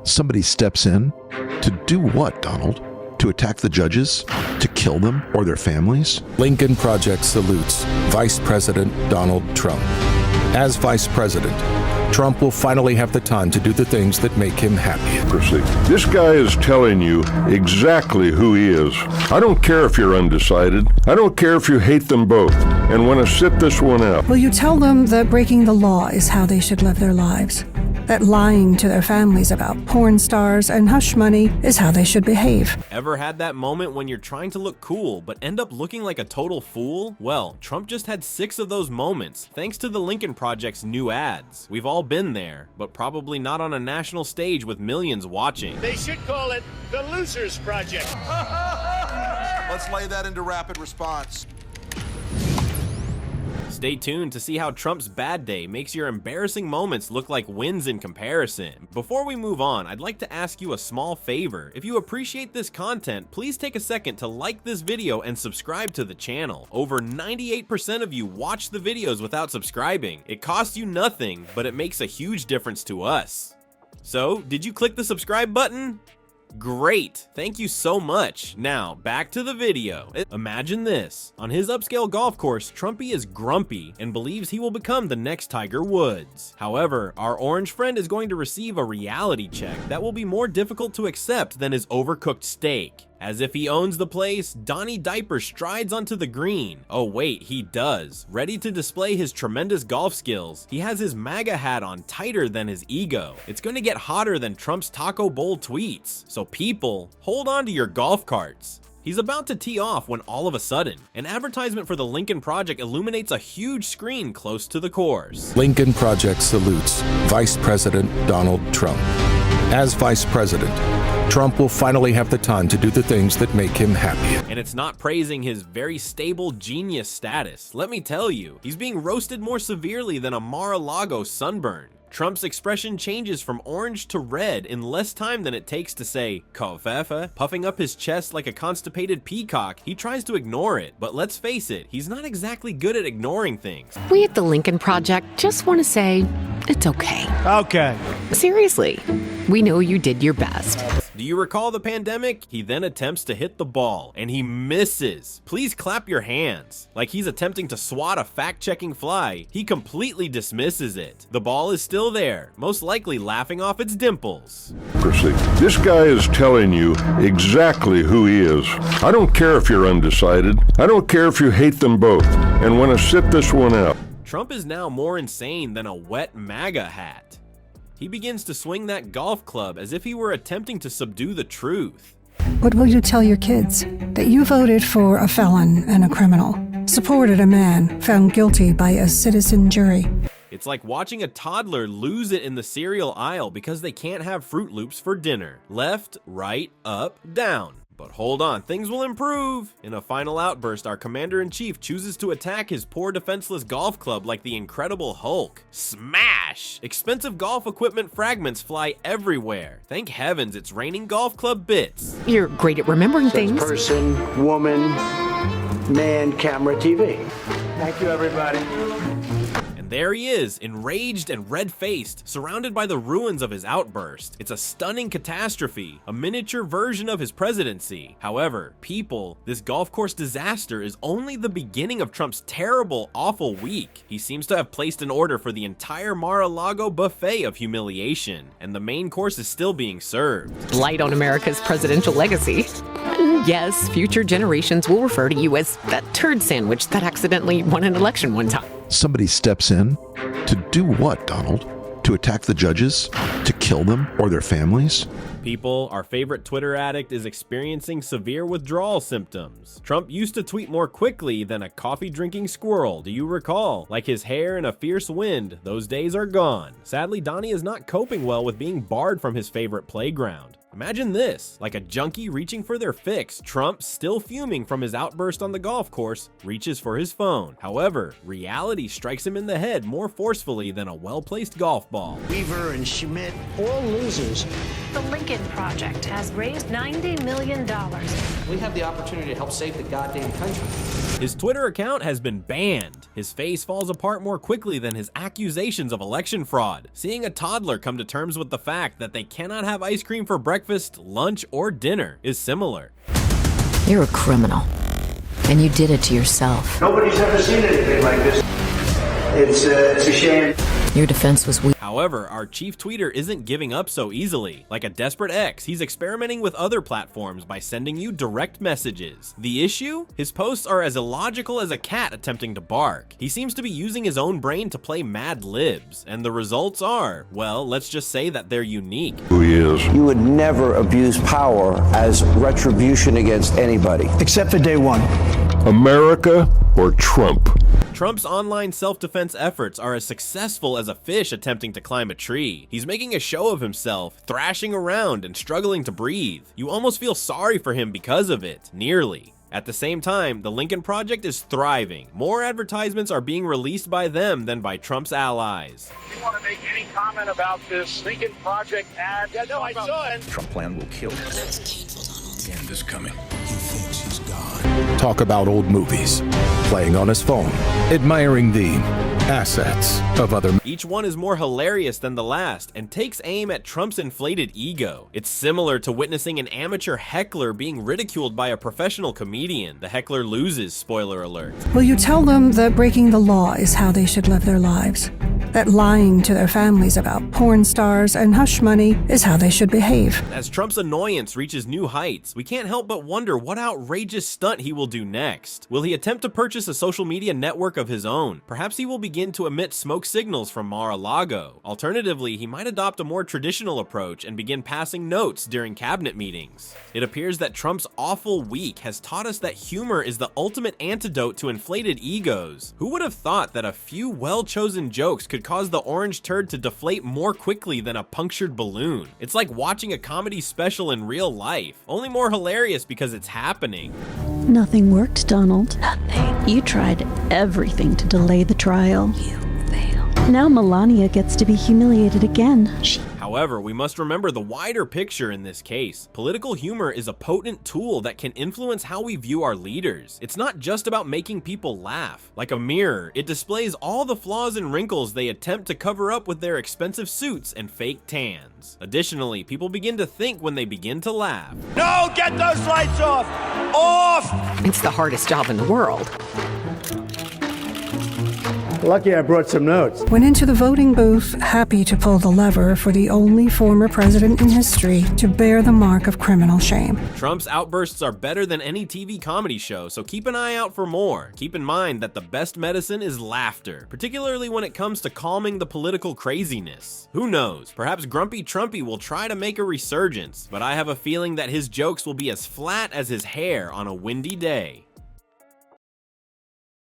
Somebody steps in to do what, Donald? To attack the judges? To kill them or their families? Lincoln Project salutes Vice President Donald Trump. As Vice President, Trump will finally have the time to do the things that make him happy. Proceed. This guy is telling you exactly who he is. I don't care if you're undecided. I don't care if you hate them both and want to sit this one out. Will you tell them that breaking the law is how they should live their lives? That lying to their families about porn stars and hush money is how they should behave? Ever had that moment when you're trying to look cool but end up looking like a total fool? Well, Trump just had 6 of those moments thanks to the Lincoln Project's new ads. We've all been there, but probably not on a national stage with millions watching. They should call it the Losers Project. Let's lay that into rapid response. Stay tuned to see how Trump's bad day makes your embarrassing moments look like wins in comparison. Before we move on, I'd like to ask you a small favor. If you appreciate this content, please take a second to like this video and subscribe to the channel. Over 98% of you watch the videos without subscribing. It costs you nothing, but it makes a huge difference to us. So, did you click the subscribe button? Great, thank you so much. Now, back to the video. Imagine this. On his upscale golf course, Trumpy is grumpy and believes he will become the next Tiger Woods. However, our orange friend is going to receive a reality check that will be more difficult to accept than his overcooked steak. As if he owns the place, Donnie Diaper strides onto the green. Oh wait, he does. Ready to display his tremendous golf skills, he has his MAGA hat on tighter than his ego. It's gonna get hotter than Trump's taco bowl tweets. So people, hold on to your golf carts. He's about to tee off when all of a sudden, an advertisement for the Lincoln Project illuminates a huge screen close to the course. Lincoln Project salutes Vice President Donald Trump. As Vice President, Trump will finally have the time to do the things that make him happy. And it's not praising his very stable genius status. Let me tell you, he's being roasted more severely than a Mar-a-Lago sunburn. Trump's expression changes from orange to red in less time than it takes to say "Kofefe." Puffing up his chest like a constipated peacock, he tries to ignore it. But let's face it, he's not exactly good at ignoring things. We at the Lincoln Project just want to say it's okay. Okay. Seriously, we know you did your best. Do you recall the pandemic? He then attempts to hit the ball, and he misses. Please clap your hands. Like he's attempting to swat a fact-checking fly, he completely dismisses it. The ball is still there, most likely laughing off its dimples. Proceed. This guy is telling you exactly who he is. I don't care if you're undecided. I don't care if you hate them both and want to sit this one out. Trump is now more insane than a wet MAGA hat. He begins to swing that golf club as if he were attempting to subdue the truth. What will you tell your kids? That you voted for a felon and a criminal, supported a man found guilty by a citizen jury. It's like watching a toddler lose it in the cereal aisle because they can't have Fruit Loops for dinner. Left, right, up, down. But hold on, things will improve. In a final outburst, our commander-in-chief chooses to attack his poor defenseless golf club like the Incredible Hulk. Smash! Expensive golf equipment fragments fly everywhere. Thank heavens it's raining golf club bits. You're great at remembering things. Person, woman, man, camera, TV. Thank you, everybody. And there he is, enraged and red-faced, surrounded by the ruins of his outburst. It's a stunning catastrophe, a miniature version of his presidency. However, people, this golf course disaster is only the beginning of Trump's terrible, awful week. He seems to have placed an order for the entire Mar-a-Lago buffet of humiliation, and the main course is still being served. Blight on America's presidential legacy. And yes, future generations will refer to you as that turd sandwich that accidentally won an election one time. Somebody steps in to do what, Donald? To attack the judges? To kill them or their families? People, our favorite Twitter addict is experiencing severe withdrawal symptoms. Trump used to tweet more quickly than a coffee-drinking squirrel, do you recall? Like his hair in a fierce wind, those days are gone. Sadly, Donnie is not coping well with being barred from his favorite playground. Imagine this, like a junkie reaching for their fix, Trump, still fuming from his outburst on the golf course, reaches for his phone. However, reality strikes him in the head more forcefully than a well-placed golf ball. Weaver and Schmidt, all losers. The Lincoln Project has raised $90 million. We have the opportunity to help save the goddamn country. His Twitter account has been banned. His face falls apart more quickly than his accusations of election fraud. Seeing a toddler come to terms with the fact that they cannot have ice cream for breakfast, lunch, or dinner is similar. You're a criminal, and you did it to yourself. Nobody's ever seen anything like this. It's a shame. Your defense was weak. However, our chief tweeter isn't giving up so easily. Like a desperate ex, he's experimenting with other platforms by sending you direct messages. The issue? His posts are as illogical as a cat attempting to bark. He seems to be using his own brain to play Mad Libs, and the results are, well, let's just say that they're unique. Who he is. You would never abuse power as retribution against anybody. Except for day one. America or Trump? Trump's online self-defense efforts are as successful as a fish attempting to climb a tree. He's making a show of himself, thrashing around and struggling to breathe. You almost feel sorry for him because of it, nearly. At the same time, the Lincoln Project is thriving. More advertisements are being released by them than by Trump's allies. Do you want to make any comment about this Lincoln Project ad? Yeah, no, I saw it. Trump plan will kill you. The end is coming. He thinks he's gone. Talk about old movies, playing on his phone, admiring the assets of other. Each one is more hilarious than the last and takes aim at Trump's inflated ego. It's similar to witnessing an amateur heckler being ridiculed by a professional comedian. The heckler loses, spoiler alert. Will you tell them that breaking the law is how they should live their lives? That lying to their families about porn stars and hush money is how they should behave? As Trump's annoyance reaches new heights, we can't help but wonder what outrageous stunt he will do next. Will he attempt to purchase a social media network of his own? Perhaps he will begin to emit smoke signals from Mar-a-Lago. Alternatively, he might adopt a more traditional approach and begin passing notes during cabinet meetings. It appears that Trump's awful week has taught us that humor is the ultimate antidote to inflated egos. Who would have thought that a few well-chosen jokes could cause the orange turd to deflate more quickly than a punctured balloon? It's like watching a comedy special in real life, only more hilarious because it's happening. Nothing worked, Donald. Nothing. You tried everything to delay the trial. You failed. Now Melania gets to be humiliated again. However, we must remember the wider picture in this case. Political humor is a potent tool that can influence how we view our leaders. It's not just about making people laugh. Like a mirror, it displays all the flaws and wrinkles they attempt to cover up with their expensive suits and fake tans. Additionally, people begin to think when they begin to laugh. No, get those lights off! Off! It's the hardest job in the world. Lucky I brought some notes. Went into the voting booth, happy to pull the lever for the only former president in history to bear the mark of criminal shame. Trump's outbursts are better than any TV comedy show, so keep an eye out for more. Keep in mind that the best medicine is laughter, particularly when it comes to calming the political craziness. Who knows, perhaps Grumpy Trumpy will try to make a resurgence, but I have a feeling that his jokes will be as flat as his hair on a windy day.